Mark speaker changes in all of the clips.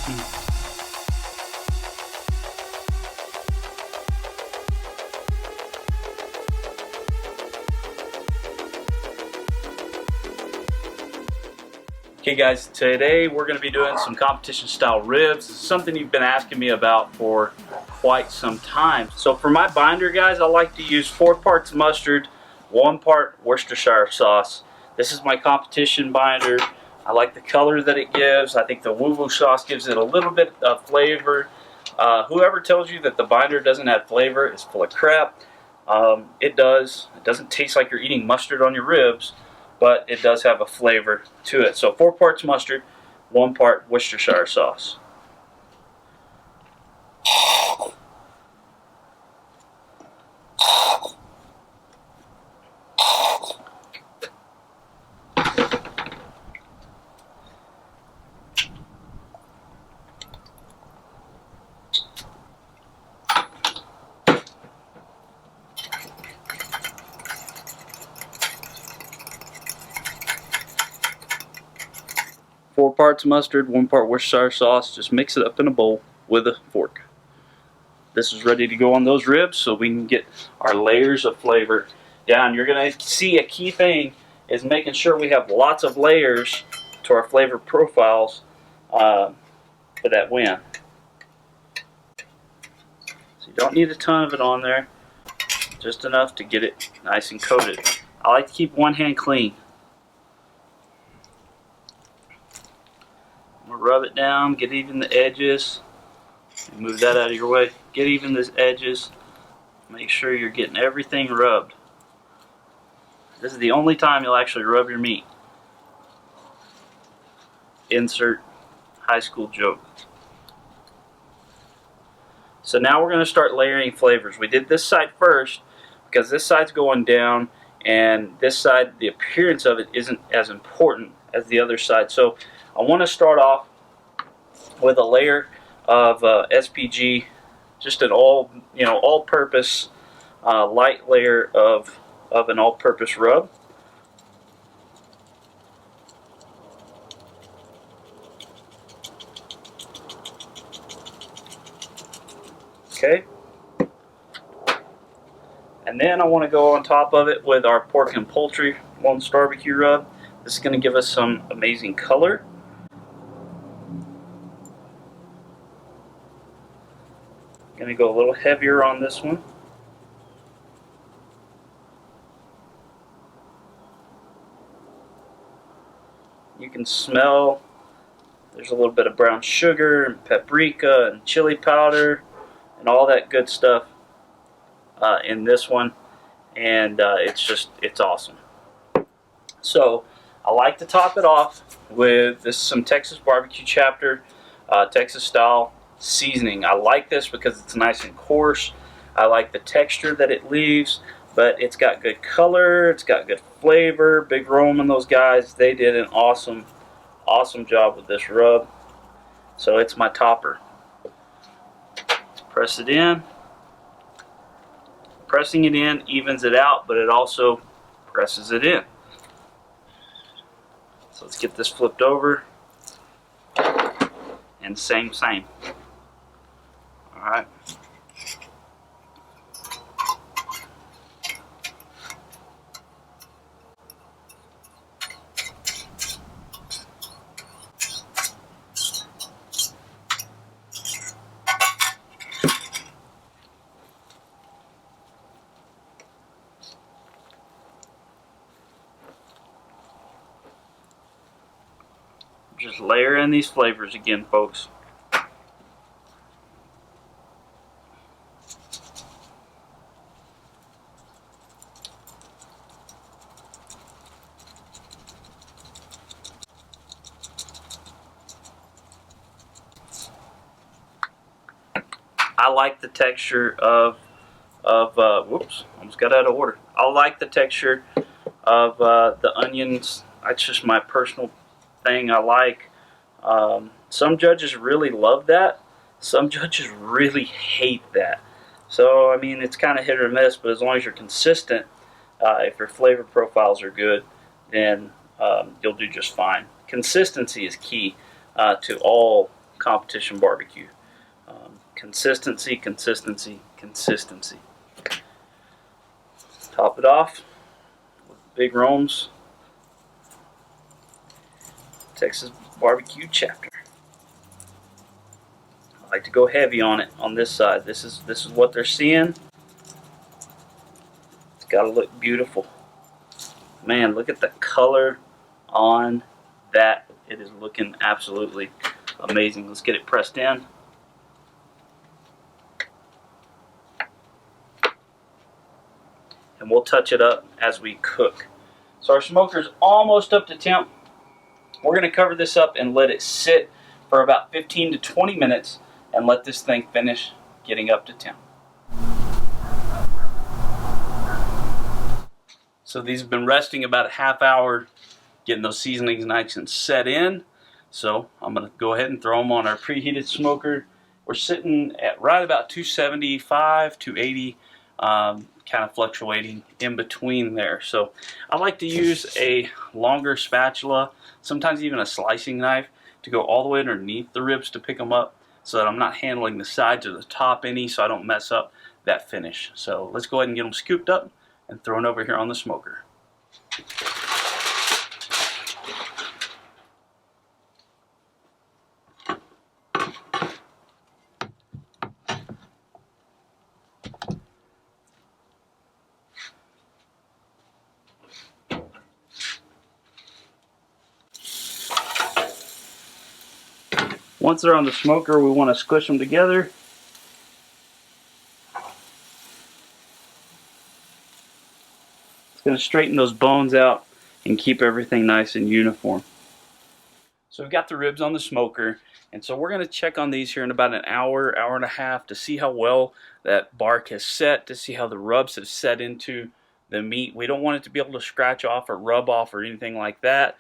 Speaker 1: Okay guys, today we're going to be doing some competition style ribs. This is something you've been asking me about for quite some time. So for my binder guys, I like to use 4 parts mustard, 1 part Worcestershire sauce. This is my competition binder. I like the color that it gives. I think the woo-woo sauce gives it a little bit of flavor. Whoever tells you that the binder doesn't have flavor is full of crap. It does. It doesn't taste like you're eating mustard on your ribs, but it does have a flavor to it. So 4 parts mustard, 1 part Worcestershire sauce. Four parts mustard, 1 part Worcestershire sauce. Just mix it up in a bowl with a fork. This is ready to go on those ribs so we can get our layers of flavor down. You're going to see a key thing is making sure we have lots of layers to our flavor profiles for that win. So you don't need a ton of it on there, just enough to get it nice and coated. I like to keep one hand clean. Rub it down, get even the edges. Move that out of your way. Get even the edges. Make sure you're getting everything rubbed. This is the only time you'll actually rub your meat. Insert high school joke. So now we're going to start layering flavors. We did this side first because this side's going down, and this side, the appearance of it isn't as important as the other side. So I want to start off with a layer of SPG, just an all-purpose light layer of an all-purpose rub. Okay, and then I want to go on top of it with our pork and poultry LoneStarBQ rub. This is going to give us some amazing color. Going to go a little heavier on this one. You can smell there's a little bit of brown sugar and paprika and chili powder and all that good stuff in this one, and it's awesome. So I like to top it off with some Texas Barbecue Chapter, Texas style seasoning. I like this because it's nice and coarse. I like the texture that it leaves, but it's got good color, it's got good flavor. Big Rome and those guys, they did an awesome job with this rub. So it's my topper. Press it in. Pressing it in evens it out, but it also presses it in. So let's get this flipped over, and same. Alright. Just layer in these flavors again, folks. I like the texture of whoops, almost got out of order. I like the texture of the onions. That's just my personal thing I like. Some judges really love that. Some judges really hate that. So I mean, it's kind of hit or miss, but as long as you're consistent, if your flavor profiles are good, then you'll do just fine. Consistency is key to all competition barbecue. Consistency, consistency, consistency. Top it off with Big Rome's Texas Barbecue Chapter. I like to go heavy on it on this side. This is what they're seeing. It's got to look beautiful. Man, look at the color on that. It is looking absolutely amazing. Let's get it pressed in. And we'll touch it up as we cook. So our smoker's almost up to temp. We're going to cover this up and let it sit for about 15 to 20 minutes and let this thing finish getting up to temp. So these have been resting about a half hour, getting those seasonings nice and set in. So I'm going to go ahead and throw them on our preheated smoker. We're sitting at right about 275, 280, kind of fluctuating in between there. So I like to use a longer spatula, sometimes even a slicing knife, to go all the way underneath the ribs to pick them up so that I'm not handling the sides or the top any, so I don't mess up that finish. So let's go ahead and get them scooped up and thrown over here on the smoker. Once they're on the smoker, we want to squish them together. It's going to straighten those bones out and keep everything nice and uniform. So we've got the ribs on the smoker, and so we're going to check on these here in about an hour, hour and a half to see how well that bark has set, to see how the rubs have set into the meat. We don't want it to be able to scratch off or rub off or anything like that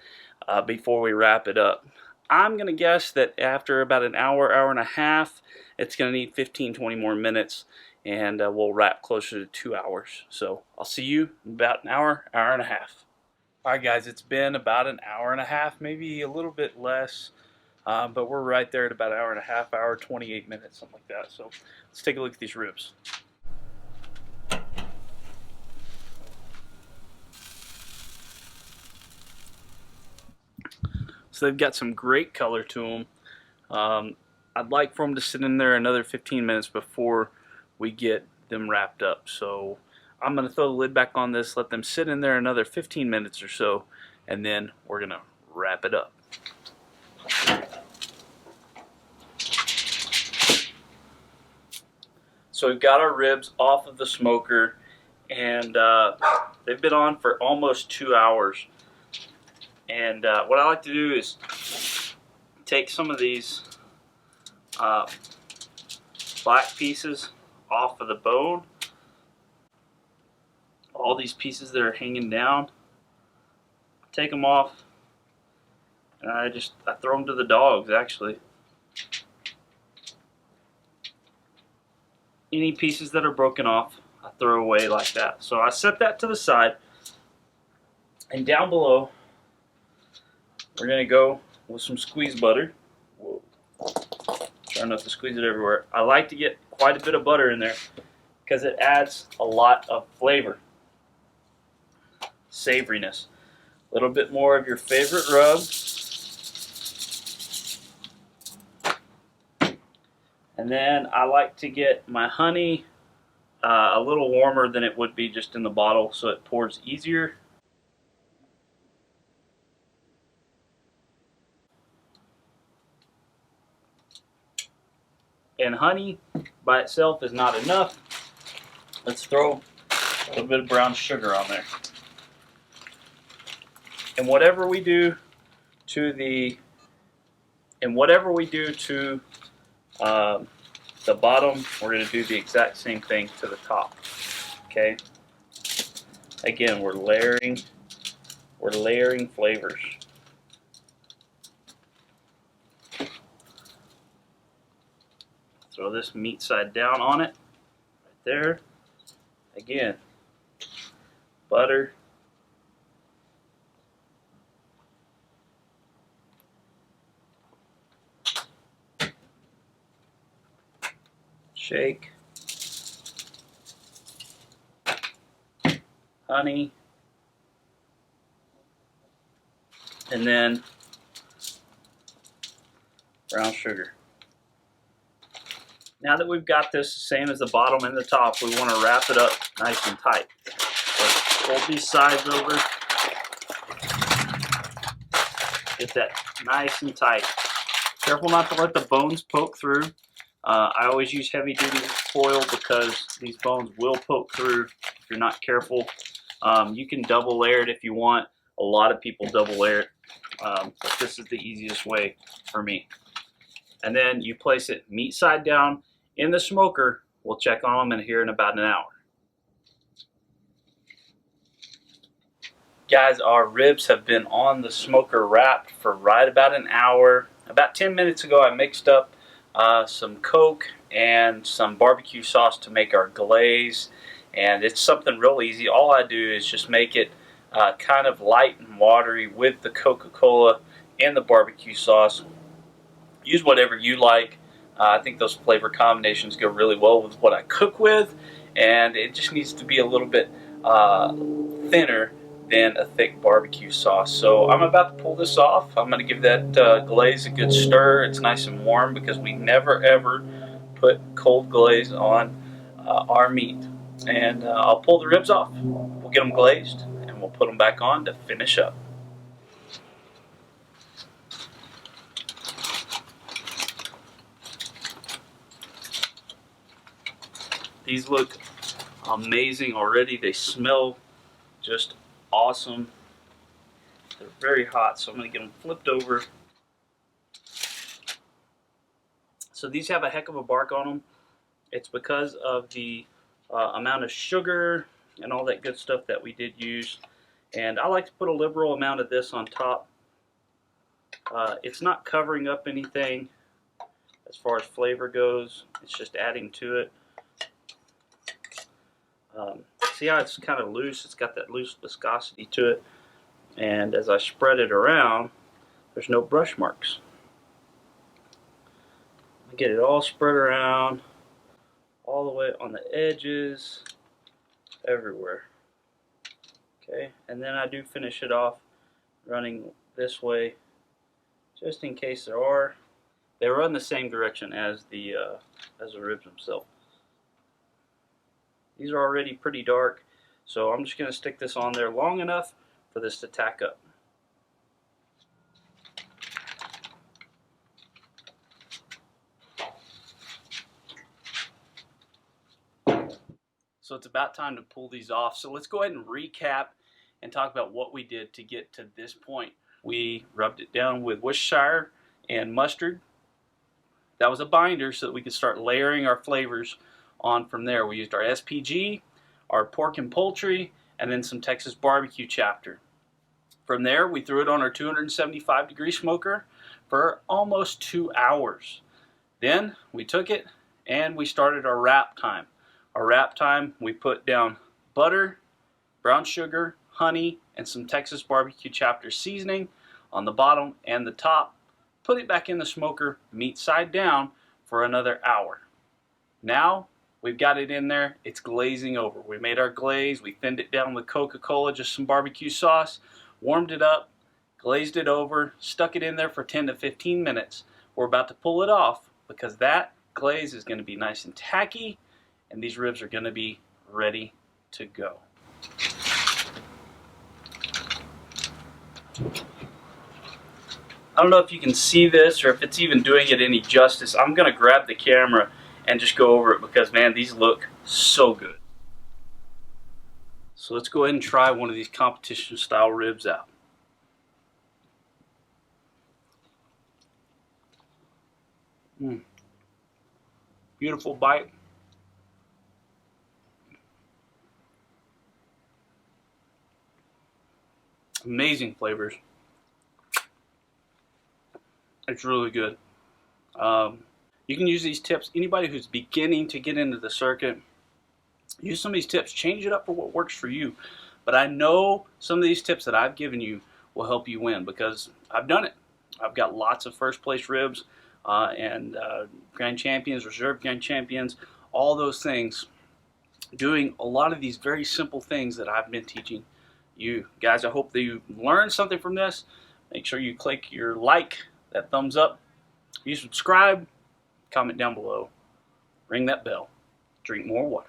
Speaker 1: before we wrap it up. I'm going to guess that after about an hour, hour and a half, it's going to need 15-20 more minutes, and we'll wrap closer to 2 hours. So I'll see you in about an hour, hour and a half. Alright guys, it's been about an hour and a half, maybe a little bit less, but we're right there at about an hour and a half, hour, 28 minutes, something like that. So let's take a look at these ribs. So they've got some great color to them. I'd like for them to sit in there another 15 minutes before we get them wrapped up. So I'm going to throw the lid back on this, let them sit in there another 15 minutes or so, and then we're going to wrap it up. So we've got our ribs off of the smoker, and they've been on for almost 2 hours. And what I like to do is take some of these black pieces off of the bone. All these pieces that are hanging down, take them off, and I throw them to the dogs. Actually, any pieces that are broken off, I throw away like that. So I set that to the side, and down below we're going to go with some squeeze butter. Whoa. Try not to squeeze it everywhere. I like to get quite a bit of butter in there because it adds a lot of flavor, savoriness. A little bit more of your favorite rub. And then I like to get my honey a little warmer than it would be just in the bottle, so it pours easier. And honey by itself is not enough. Let's throw a little bit of brown sugar on there. And whatever we do to the bottom, we're going to do the exact same thing to the top. Okay. Again, we're layering flavors. Throw this meat side down on it, right there. Again, butter. shake, honey, and then brown sugar. Now that we've got this the same as the bottom and the top, we want to wrap it up nice and tight. So fold these sides over, get that nice and tight. Careful not to let the bones poke through. I always use heavy duty foil because these bones will poke through if you're not careful. You can double layer it if you want. A lot of people double layer it, but this is the easiest way for me. And then you place it meat side down in the smoker. We'll check on them here in about an hour. Guys, our ribs have been on the smoker wrapped for right about an hour. About 10 minutes ago I mixed up some Coke and some barbecue sauce to make our glaze, and it's something real easy. All I do is just make it kind of light and watery with the Coca-Cola and the barbecue sauce. Use whatever you like. I think those flavor combinations go really well with what I cook with, and it just needs to be a little bit thinner than a thick barbecue sauce. So I'm about to pull this off. I'm going to give that glaze a good stir. It's nice and warm because we never ever put cold glaze on our meat. And I'll pull the ribs off. We'll get them glazed and we'll put them back on to finish up. These look amazing already. They smell just awesome. They're very hot, so I'm going to get them flipped over. So these have a heck of a bark on them. It's because of the amount of sugar and all that good stuff that we did use. And I like to put a liberal amount of this on top. It's not covering up anything as far as flavor goes. It's just adding to it. See how it's kind of loose? It's got that loose viscosity to it. And as I spread it around, there's no brush marks. I get it all spread around, all the way on the edges, everywhere. Okay, and then I do finish it off running this way, just in case there are. They run the same direction as the ribs themselves. These are already pretty dark, so I'm just going to stick this on there long enough for this to tack up. So it's about time to pull these off. So let's go ahead and recap and talk about what we did to get to this point. We rubbed it down with Worcestershire and mustard. That was a binder so that we could start layering our flavors on from there. We used our SPG, our pork and poultry, and then some Texas barbecue chapter. From there, we threw it on our 275-degree smoker for almost 2 hours. Then we took it and we started our wrap time. Our wrap time, we put down butter, brown sugar, honey, and some Texas barbecue chapter seasoning on the bottom and the top. Put it back in the smoker, meat side down, for another hour. Now we've got it in there. It's glazing over. We made our glaze. We thinned it down with Coca-Cola, just some barbecue sauce, warmed it up, glazed it over, stuck it in there for 10 to 15 minutes. We're about to pull it off because that glaze is going to be nice and tacky, and these ribs are going to be ready to go. I don't know if you can see this or if it's even doing it any justice. I'm going to grab the camera and just go over it because, man, these look so good. So let's go ahead and try one of these competition style ribs out. Beautiful bite. Amazing flavors. It's really good. You can use these tips. Anybody who's beginning to get into the circuit, use some of these tips. Change it up for what works for you. But I know some of these tips that I've given you will help you win because I've done it. I've got lots of first place ribs and grand champions, reserve grand champions, all those things, doing a lot of these very simple things that I've been teaching you guys. I hope that you learned something from this. Make sure you click your like, that thumbs up. You subscribe, comment down below, ring that bell, drink more water.